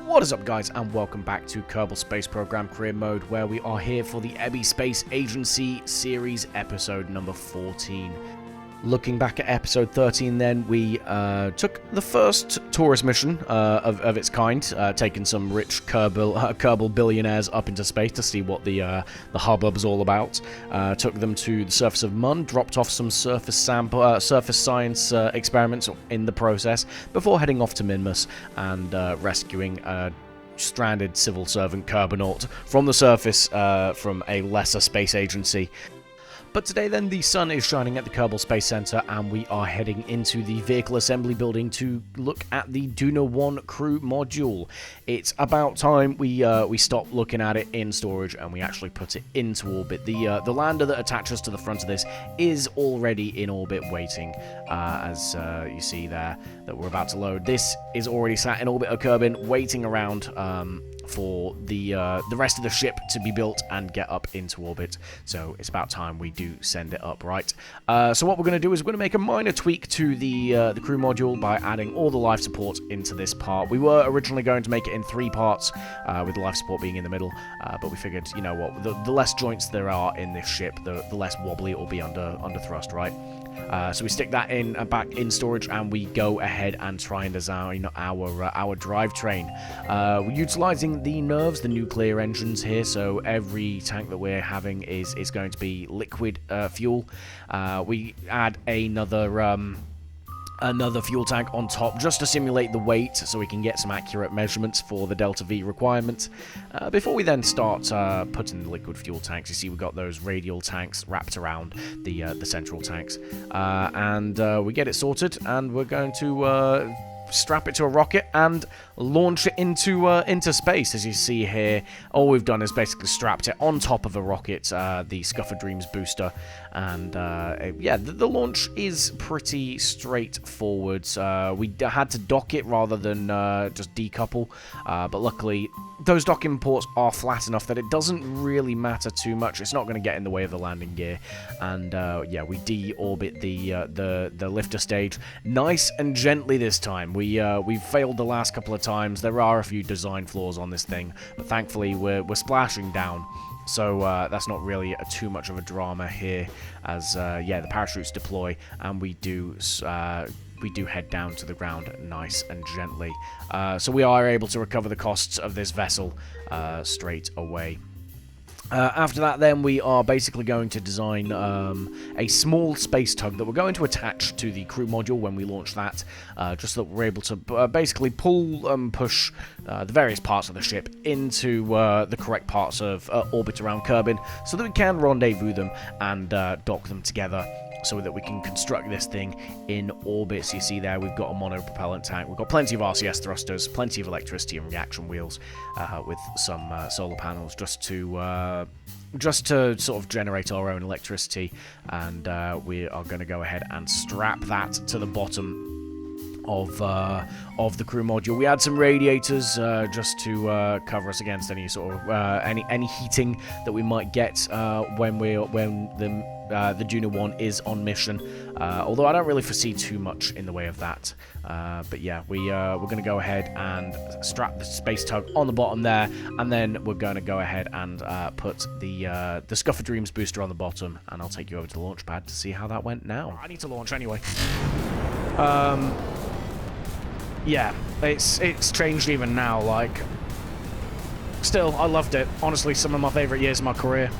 What is up, guys, and welcome back to Kerbal Space Program Career Mode, where we are here for the Ebby Space Agency Series episode number 14. Looking back at episode 13 then, we took the first tourist mission of its kind, taking some rich Kerbal billionaires up into space to see what the hubbub's all about. Took them to the surface of Mun, dropped off some surface science experiments in the process, before heading off to Minmus and rescuing stranded civil servant Kerbanaut from the surface from a lesser space agency. But today then, the sun is shining at the Kerbal Space Center, and we are heading into the vehicle assembly building to look at the Duna 1 crew module. It's about time we stop looking at it in storage and we actually put it into orbit. The lander that attaches to the front of this is already in orbit waiting, as you see there that we're about to load. This is already sat in orbit of Kerbin, waiting around for the rest of the ship to be built and get up into orbit. So it's about time we do send it up, right? So what we're going to do is we're going to make a minor tweak to the crew module by adding all the life support into this part. We were originally going to make it in 3 parts, with the life support being in the middle, but we figured, you know what, the less joints there are in this ship, the less wobbly it will be under thrust, right? So we stick that in back in storage, and we go ahead and try and design our drivetrain. We're utilizing the nerves, the nuclear engines here, so every tank that we're having is going to be liquid fuel. We add another fuel tank on top just to simulate the weight so we can get some accurate measurements for the Delta V requirement. Before we then start putting the liquid fuel tanks, you see we've got those radial tanks wrapped around the central tanks. And we get it sorted, and we're going to strap it to a rocket and launch it into space. As you see here, all we've done is basically strapped it on top of a rocket, the Scuffer Dreams booster, and yeah, the launch is pretty straightforward. We had to dock it rather than just decouple, but luckily those docking ports are flat enough that it doesn't really matter too much. It's not going to get in the way of the landing gear, and yeah, we deorbit the lifter stage nice and gently this time. We've failed the last couple of times. There are a few design flaws on this thing, but thankfully we're splashing down, so that's not really too much of a drama here, as yeah, the parachutes deploy and we do head down to the ground nice and gently. So we are able to recover the costs of this vessel straight away. After that, then, we are basically going to design a small space tug that we're going to attach to the crew module when we launch that, just so that we're able to basically pull and push the various parts of the ship into the correct parts of orbit around Kerbin, so that we can rendezvous them and dock them together, so that we can construct this thing in orbit. So you see there, we've got a monopropellant tank, we've got plenty of RCS thrusters, plenty of electricity and reaction wheels, with some solar panels just to sort of generate our own electricity, and we are going to go ahead and strap that to the bottom of the crew module. We add some radiators just to cover us against any sort of any heating that we might get when the Duna 1 is on mission, although I don't really foresee too much in the way of that. But yeah, we're going to go ahead and strap the space tug on the bottom there, and then we're going to go ahead and put the Scuffer Dreams booster on the bottom, and I'll take you over to the launch pad to see how that went now. I need to launch anyway. Yeah, it's changed even now, like, still, I loved it. Honestly, some of my favourite years of my career.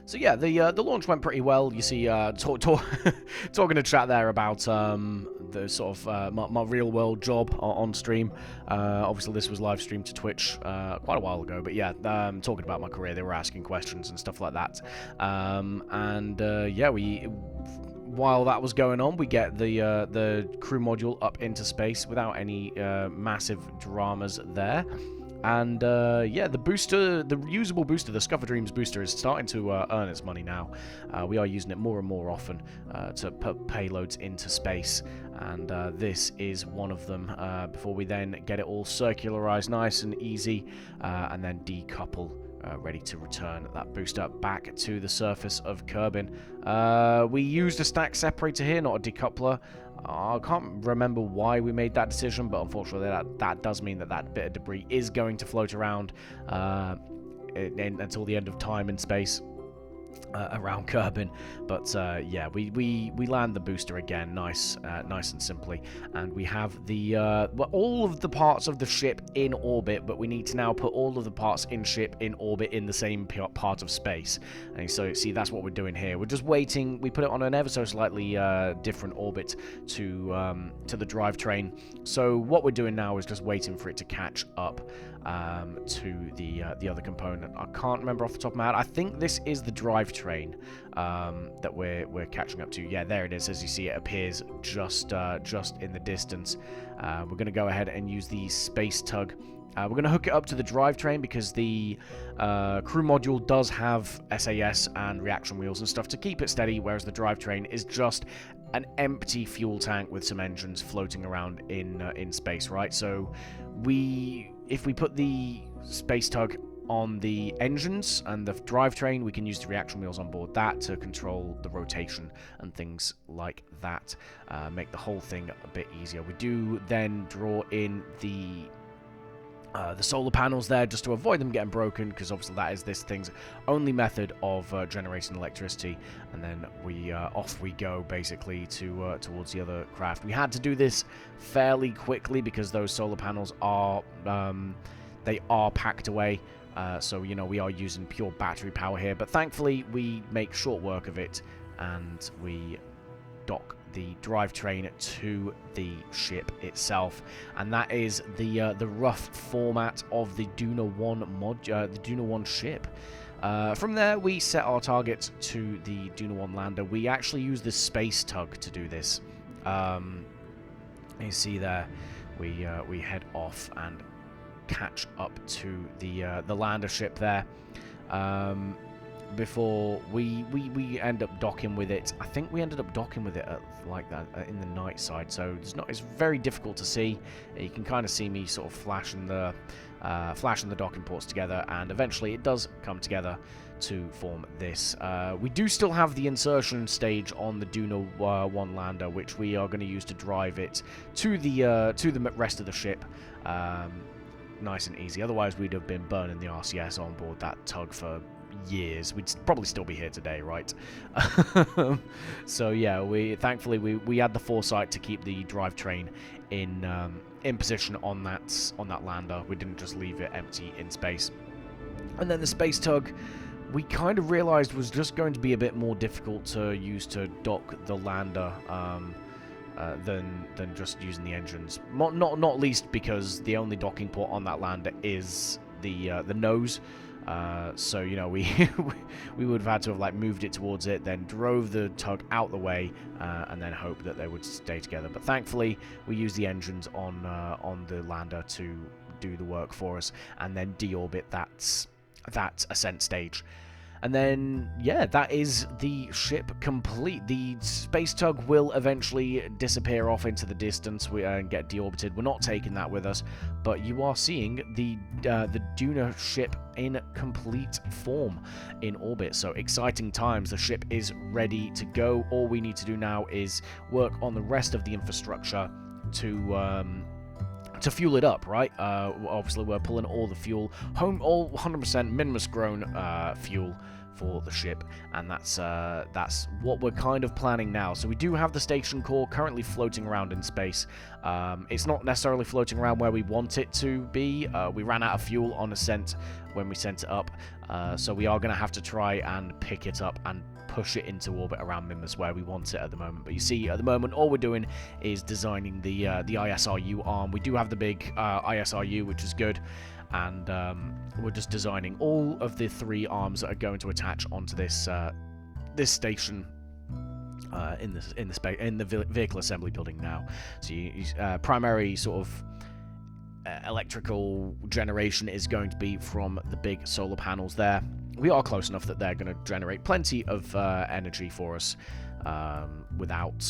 So yeah, the launch went pretty well. You see, talking to chat there about the sort of my real world job on stream. Obviously, this was live streamed to Twitch quite a while ago, but yeah, talking about my career, they were asking questions and stuff like that. Yeah, while that was going on, we get the crew module up into space without any massive dramas there. And yeah, the reusable booster, the Scuffer Dreams booster, is starting to earn its money now. We are using it more and more often to put payloads into space, and this is one of them, before we then get it all circularized nice and easy, and then decouple ready to return that booster back to the surface of Kerbin. We used a stack separator here, not a decoupler. I can't remember why we made that decision, but unfortunately that does mean that bit of debris is going to float around until the end of time and space. Around Kerbin, but yeah, we land the booster again, nice and simply, and we have the all of the parts of the ship in orbit, but we need to now put all of the parts in ship in orbit in the same part of space. And so see, that's what we're doing here. We're just waiting. We put it on an ever so slightly different orbit to the drivetrain. So what we're doing now is just waiting for it to catch up to the other component. I can't remember off the top of my head. I think this is the drivetrain that we're catching up to. Yeah, there it is. As you see, it appears just in the distance. We're going to go ahead and use the space tug. We're going to hook it up to the drivetrain because the crew module does have SAS and reaction wheels and stuff to keep it steady, whereas the drivetrain is just an empty fuel tank with some engines floating around in space, right? So if we put the space tug on the engines and the drivetrain, we can use the reaction wheels on board that to control the rotation and things like that, make the whole thing a bit easier. We do then draw in the solar panels there just to avoid them getting broken, because obviously that is this thing's only method of generating electricity. And then off we go basically towards the other craft. We had to do this fairly quickly because those solar panels are they are packed away. So we are using pure battery power here, but thankfully we make short work of it and we dock the drivetrain to the ship itself, and that is the rough format of the Duna 1 ship. From there, we set our target to the Duna 1 lander. We actually use the space tug to do this. You see there, we head off and catch up to the lander ship there. Before we end up docking with it. I think we ended up docking with it in the night side, so it's very difficult to see. You can kind of see me sort of flashing the docking ports together, and eventually it does come together to form this. We do still have the insertion stage on the Duna 1 lander, which we are going to use to drive it to the rest of the ship. Nice and easy. Otherwise, we'd have been burning the RCS on board that tug for years. We'd probably still be here today, right? So yeah, thankfully we had the foresight to keep the drivetrain in position on that lander. We didn't just leave it empty in space. And then the space tug, we kind of realized was just going to be a bit more difficult to use to dock the lander than just using the engines. Not least because the only docking port on that lander is the nose. So we would have had to have moved it towards it, then drove the tug out the way, and then hope that they would stay together. But thankfully, we used the engines on the lander to do the work for us, and then deorbit that ascent stage. And then, yeah, that is the ship complete. The space tug will eventually disappear off into the distance and get deorbited. We're not taking that with us, but you are seeing the Duna ship in complete form in orbit. So exciting times. The ship is ready to go. All we need to do now is work on the rest of the infrastructure to fuel it up, right? Obviously, we're pulling all the fuel, all 100% Minimus grown fuel for the ship, and that's what we're kind of planning now. So we do have the station core currently floating around in space. It's not necessarily floating around where we want it to be. We ran out of fuel on ascent when we sent it up, so we are going to have to try and pick it up and push it into orbit around Mimas where we want it at the moment. But you see, at the moment, all we're doing is designing the ISRU arm. We do have the big ISRU, which is good, and we're just designing all of the 3 arms that are going to attach onto this this station in the vehicle assembly building now. So primary sort of electrical generation is going to be from the big solar panels there. We are close enough that they're going to generate plenty of energy for us without,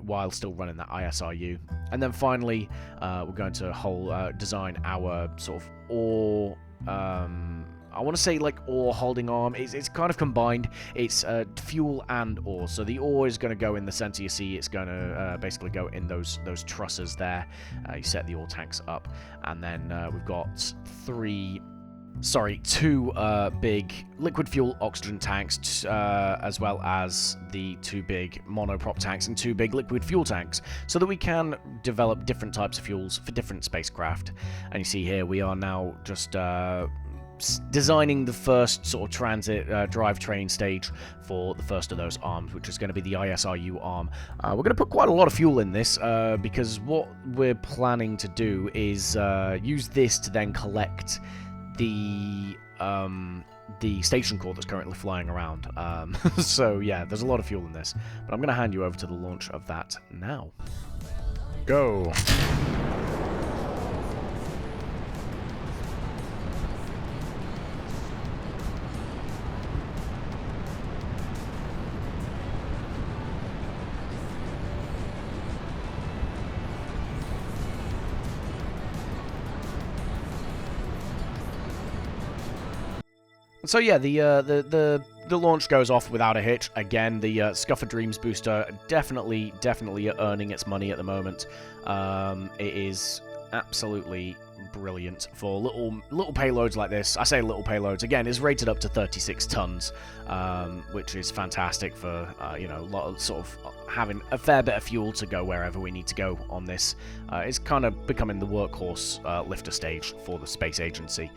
while still running that ISRU. And then finally, we're going to design our sort of ore I want to say like ore holding arm. It's kind of combined. It's fuel and ore. So the ore is going to go in the center. You see, it's going to basically go in those trusses there. You set the ore tanks up, and then we've got two big liquid fuel oxygen tanks, as well as the 2 big monoprop tanks and 2 big liquid fuel tanks, so that we can develop different types of fuels for different spacecraft. And you see here, we are now just designing the first sort of transit drivetrain stage for the first of those arms, which is going to be the ISRU arm. We're going to put quite a lot of fuel in this, because what we're planning to do is use this to then collect the station core that's currently flying around. So yeah, there's a lot of fuel in this, but I'm going to hand you over to the launch of that now. Go. So yeah, the launch goes off without a hitch. Again, the Scuffer Dreams booster definitely earning its money at the moment. It is absolutely brilliant for little payloads like this. I say little payloads. Again, it's rated up to 36 tons, which is fantastic for sort of having a fair bit of fuel to go wherever we need to go on this. It's kind of becoming the workhorse lifter stage for the space agency.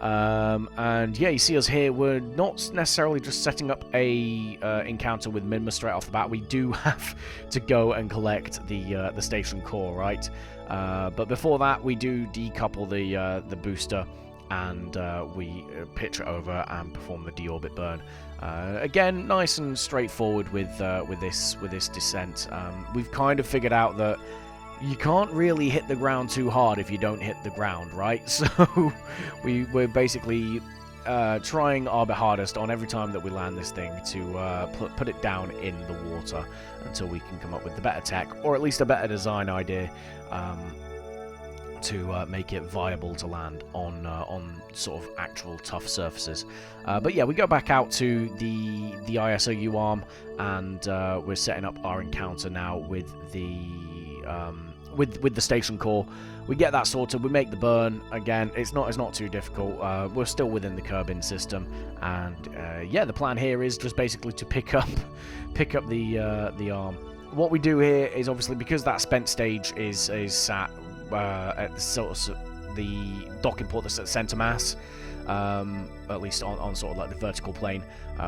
And yeah, you see us here. We're not necessarily just setting up a encounter with Minmus straight off the bat. We do have to go and collect the station core, right? But before that, we do decouple the booster, and we pitch it over and perform the deorbit burn. Again, nice and straightforward with this descent. We've kind of figured out that you can't really hit the ground too hard if you don't hit the ground, right? So we're basically trying our hardest on every time that we land this thing to put it down in the water until we can come up with the better tech, or at least a better design idea, to make it viable to land on sort of actual tough surfaces. But yeah, we go back out to the ISOU arm, and we're setting up our encounter now with the station core. We get that sorted. We make the burn. Again, it's not too difficult. We're still within the Kerbin system, and yeah, the plan here is just basically to pick up the arm. What we do here is, obviously, because that spent stage is sat at the docking port that's at center mass, at least on sort of like the vertical plane,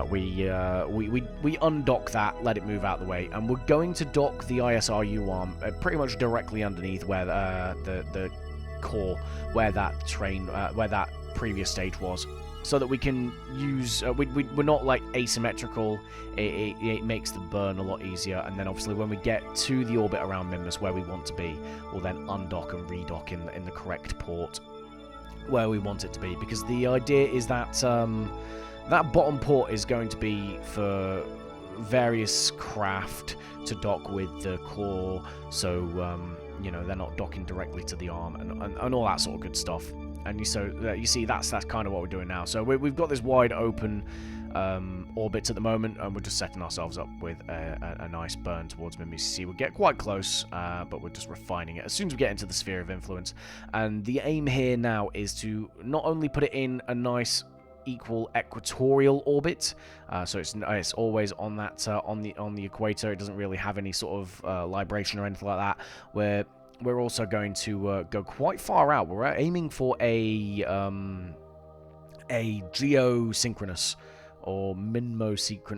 we undock that, let it move out the way, and we're going to dock the ISRU arm pretty much directly underneath where the core, where that previous stage was, so that we can use we're not like asymmetrical. It makes the burn a lot easier, and then obviously when we get to the orbit around Minmus where we want to be, we'll then undock and redock in the correct port where we want it to be, because the idea is that that bottom port is going to be for various craft to dock with the core, so they're not docking directly to the arm and all that sort of good stuff. And you see that's kind of what we're doing now. So we've got this wide open orbit at the moment, and we're just setting ourselves up with a nice burn towards Minmus. You see, we get quite close, but we're just refining it as soon as we get into the sphere of influence. And the aim here now is to not only put it in a nice equal equatorial orbit, so it's always on that on the equator. It doesn't really have any sort of libration or anything like that. We're also going to go quite far out. We're aiming for a geosynchronous or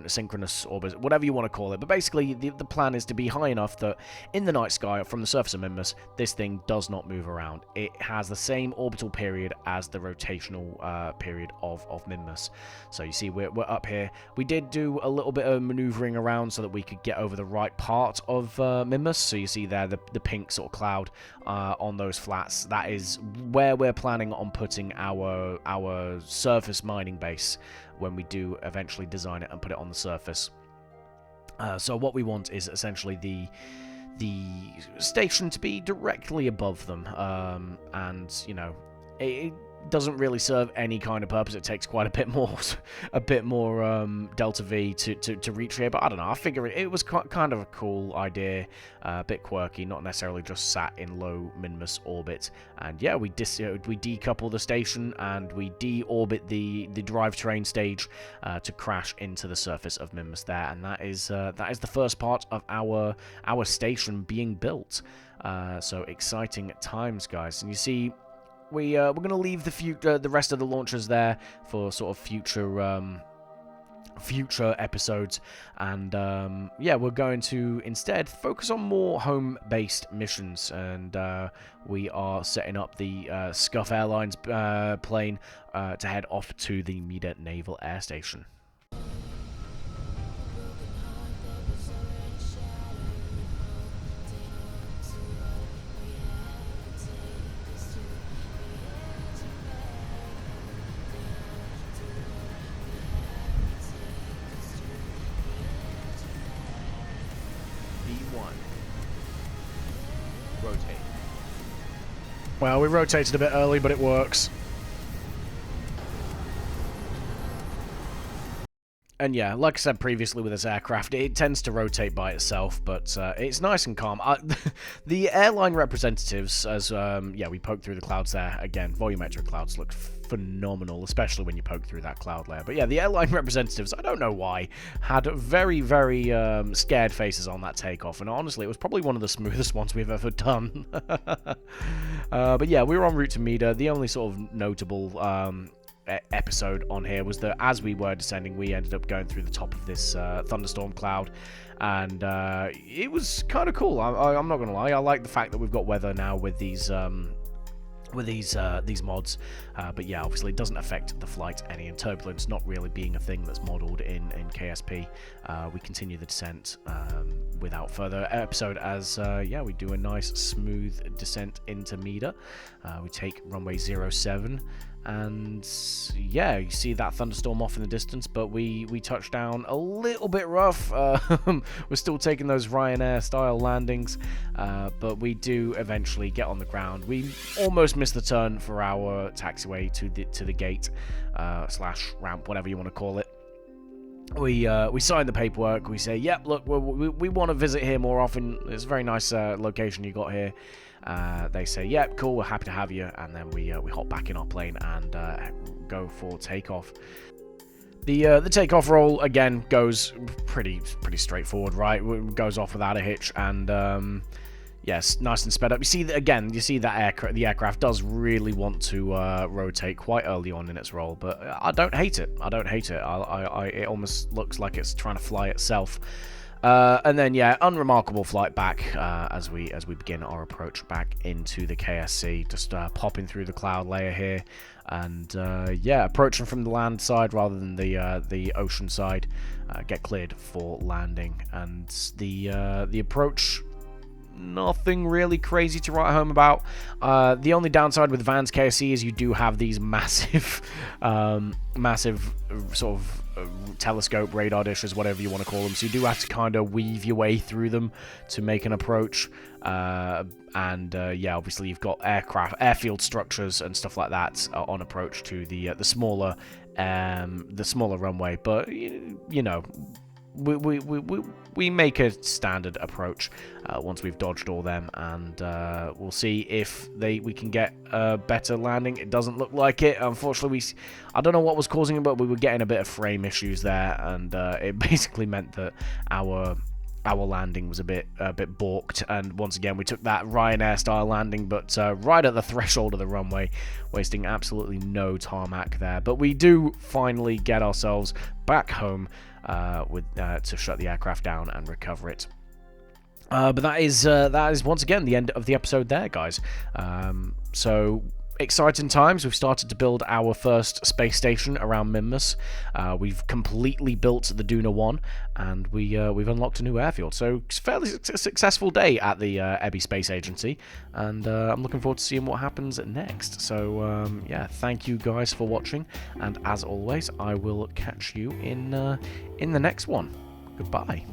synchronous orbit, whatever you want to call it. But basically, the plan is to be high enough that in the night sky, from the surface of Minmus, this thing does not move around. It has the same orbital period as the rotational period of Minmus. So you see, we're up here. We did do a little bit of maneuvering around so that we could get over the right part of Minmus. So you see there the pink sort of cloud on those flats. That is where we're planning on putting our surface mining base when we do eventually design it and put it on the surface. So what we want is essentially the station to be directly above them, and doesn't really serve any kind of purpose. It takes quite a bit more, Delta V to reach here. But I don't know. I figure it was kind of a cool idea, a bit quirky, not necessarily just sat in low Minmus orbit. And yeah, we decouple the station and we deorbit the drivetrain stage to crash into the surface of Minmus there. And that is the first part of our station being built. So exciting times, guys. And you see, we're going to leave the rest of the launchers there for sort of future episodes, and yeah, we're going to instead focus on more home-based missions, and we are setting up the Scuff Airlines plane to head off to the Mida Naval Air Station. Rotate. Well, we rotated a bit early, but it works. And yeah, like I said previously with this aircraft, it tends to rotate by itself, but it's nice and calm. The airline representatives, as yeah, we poked through the clouds there. Again, volumetric clouds look phenomenal, especially when you poke through that cloud layer. But yeah, the airline representatives, I don't know why, had very, very scared faces on that takeoff. And honestly, it was probably one of the smoothest ones we've ever done. But yeah, we were en route to Mida. The only sort of notable episode on here was that as we were descending, we ended up going through the top of this thunderstorm cloud, and it was kind of cool. I'm not gonna lie, I like the fact that we've got weather now with these mods, but yeah, obviously it doesn't affect the flight any, and turbulence not really being a thing that's modeled in KSP. We continue the descent without further episode as yeah, we do a nice smooth descent into Mida. We take runway 07, and yeah, you see that thunderstorm off in the distance, but we touch down a little bit rough. We're still taking those Ryanair style landings, but we do eventually get on the ground. We almost missed the turn for our taxiway to the gate slash ramp, whatever you want to call it. We sign the paperwork. We say, yep, look, we want to visit here more often. It's a very nice location you got here. They say, yep, cool, we're happy to have you, and then we hop back in our plane and go for takeoff. The takeoff roll again goes pretty straightforward, right? It goes off without a hitch, and yes, nice and sped up. You see that again. You see that the aircraft does really want to rotate quite early on in its roll, but I don't hate it. I don't hate it. It almost looks like it's trying to fly itself. And then yeah, unremarkable flight back as we begin our approach back into the KSC. Just popping through the cloud layer here, and yeah, approaching from the land side rather than the ocean side. Get cleared for landing, and the approach, nothing really crazy to write home about. The only downside with Van's KSC is you do have these massive sort of telescope radar dishes, whatever you want to call them, so you do have to kind of weave your way through them to make an approach. And yeah, obviously you've got airfield structures and stuff like that on approach to the smaller runway, but you know, we make a standard approach once we've dodged all them, and we'll see if we can get a better landing. It doesn't look like it, unfortunately. I don't know what was causing it, but we were getting a bit of frame issues there, and it basically meant that our landing was a bit balked, and once again we took that Ryanair style landing, but right at the threshold of the runway, wasting absolutely no tarmac there. But we do finally get ourselves back home to shut the aircraft down and recover it. But that is once again the end of the episode there, guys. So exciting times. We've started to build our first space station around Minmus. We've completely built the Duna 1, and we've unlocked a new airfield. So it's a fairly successful day at the Ebby Space Agency, and I'm looking forward to seeing what happens next. So yeah, thank you guys for watching, and as always, I will catch you in the next one. Goodbye.